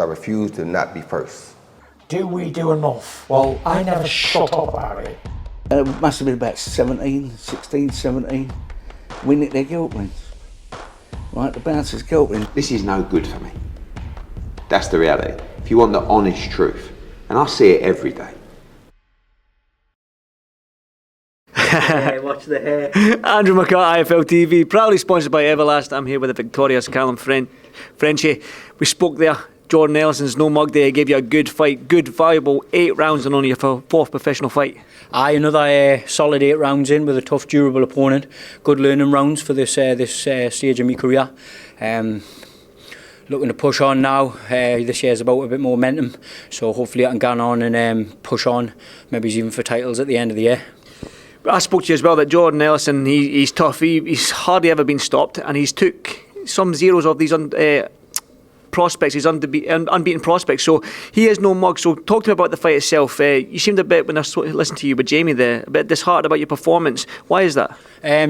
I refuse to not be first. Do we do enough? Well, I never shut up about it. It must have been about 16, 17. We nicked their guilt rings. Right, the bouncers' guilt rings. This is no good for me. That's the reality. If you want the honest truth, and I see it every day. Watch the hair. Andrew McCART, IFL TV, proudly sponsored by Everlast. I'm here with the victorious Calum Frenchie. We spoke there. Jordan Ellison's no mug day. Gave you a good fight, good, valuable 8 rounds and only your 4th professional fight. Aye, another solid 8 rounds in with a tough, durable opponent. Good learning rounds for this stage of my career. Looking to push on now. This year's about a bit more momentum, so hopefully I can go on and push on, maybe even for titles at the end of the year. I spoke to you as well that Jordan Ellison, he's tough. He's hardly ever been stopped, and he's took some zeros of these prospects, his unbeaten prospects. So he is no mug. So talk to me about the fight itself. You seemed a bit, when I listened to you with Jamie there, a bit disheartened about your performance. Why is that?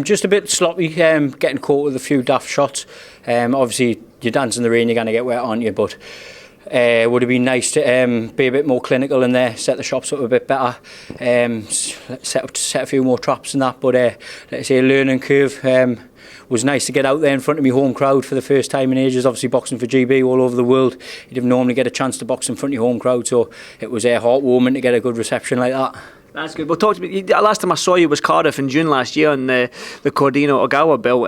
Just a bit sloppy, getting caught with a few daft shots. Obviously, you dance in the rain, you're going to get wet, aren't you? But it would have been nice to be a bit more clinical in there, set the shops up a bit better, set a few more traps and that. But let's say a learning curve. Was nice to get out there in front of my home crowd for the first time in ages. Obviously boxing for GB all over the world, you didn't normally get a chance to box in front of your home crowd, so it was heartwarming to get a good reception like that. That's good. Well, talk to me. Last time I saw you was Cardiff in June last year on the Cordino Ogawa belt.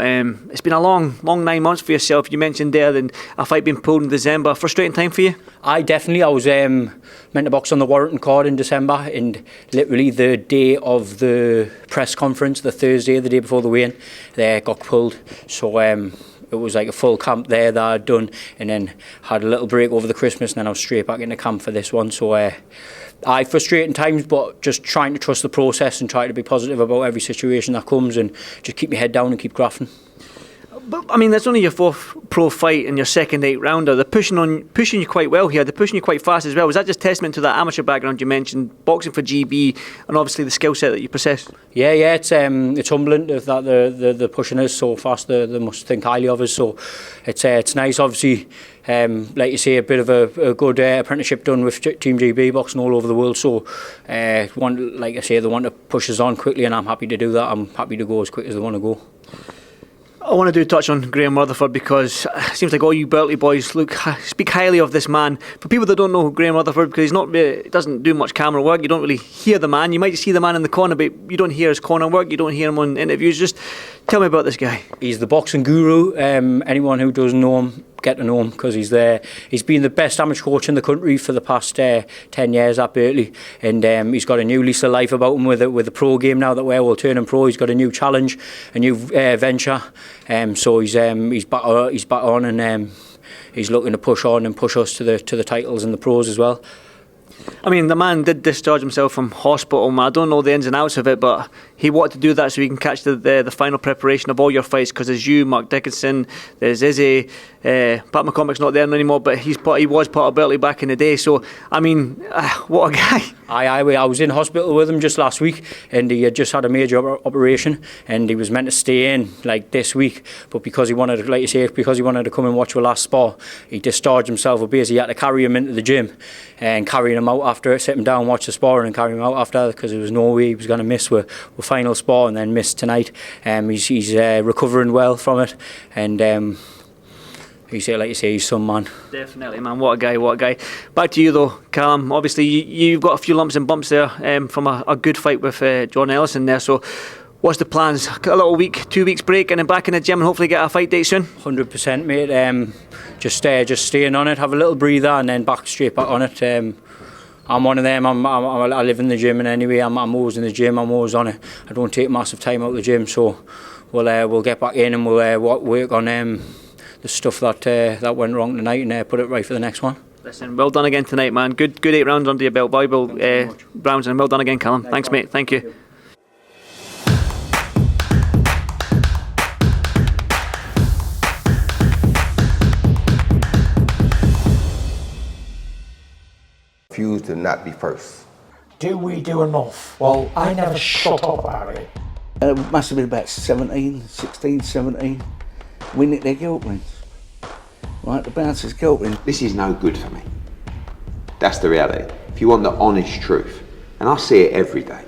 It's been a long 9 months for yourself. You mentioned there then a fight being pulled in December. Frustrating time for you? I was meant to box on the Warrington card in December, and literally the day of the press conference, the Thursday, the day before the weigh-in, they got pulled. So it was like a full camp there that I'd done, and then had a little break over the Christmas, and then I was straight back into camp for this one. So frustrating times, but just trying to trust the process and try to be positive about every situation that comes, and just keep my head down and keep grafting. But I mean, that's only your 4th pro fight and your 2nd 8-rounder. They're pushing you quite well here. They're pushing you quite fast as well. Was that just testament to that amateur background you mentioned, boxing for GB, and obviously the skill set that you possess? Yeah, it's humbling that they're pushing us so fast. They must think highly of us. So it's nice, obviously. Like you say, a bit of a good apprenticeship done with Team GB, boxing all over the world. So, like I say, they want to push us on quickly, and I'm happy to do that. I'm happy to go as quick as they want to go. I want to touch on Graham Rutherford, because it seems like all you Berkeley boys speak highly of this man. For people that don't know Graham Rutherford, because he doesn't do much camera work, you don't really hear the man. You might see the man in the corner, but you don't hear his corner work, you don't hear him on interviews. Just tell me about this guy. He's the boxing guru. Anyone who doesn't know him, get to know him, because he's there. He's been the best amateur coach in the country for the past 10 years at Berkeley, and he's got a new lease of life about him with the pro game now that we're all turning pro. He's got a new challenge, a new venture, so he's back on, and he's looking to push on and push us to the titles and the pros as well. I mean, the man did discharge himself from hospital. I don't know the ins and outs of it, but he wanted to do that so he can catch the final preparation of all your fights, because there's you, Mark Dickinson, there's Izzy, Pat McCormick's not there anymore, but he was part of Berkeley back in the day. So, I mean, what a guy. I was in hospital with him just last week, and he had just had a major operation, and he was meant to stay in like this week, but because he wanted to, like you say, because he wanted to come and watch our last spar, he discharged himself a bit. He had to carry him into the gym and carrying him out after, sit him down, watch the spar, and carry him out after, because there was no way he was going to miss with final spar and then miss tonight. He's recovering well from it, and he's, like you say, he's some man. Definitely, man. What a guy. Back to you though, Calum. Obviously you've got a few lumps and bumps there from a good fight with Jordan Ellison there. So what's the plans? A little week, 2 weeks break, and then back in the gym and hopefully get a fight date soon? 100%, mate. Just staying on it, have a little breather, and then straight back on it. I'm one of them. I live in the gym, and anyway, I'm always in the gym. I'm always on it. I don't take massive time out of the gym, so we'll get back in, and we'll work on the stuff that went wrong tonight, and put it right for the next one. Listen, well done again tonight, man. Good 8 rounds under your belt, valuable rounds, and well done again, Calum. Thanks, mate. Thank you. Refuse to not be first. Do we do enough? Well, I never shut up about it. It must have been about 16, 17. We nicked their guilt rings. Right, the bouncer's guilty. This is no good for me. That's the reality. If you want the honest truth, and I see it every day,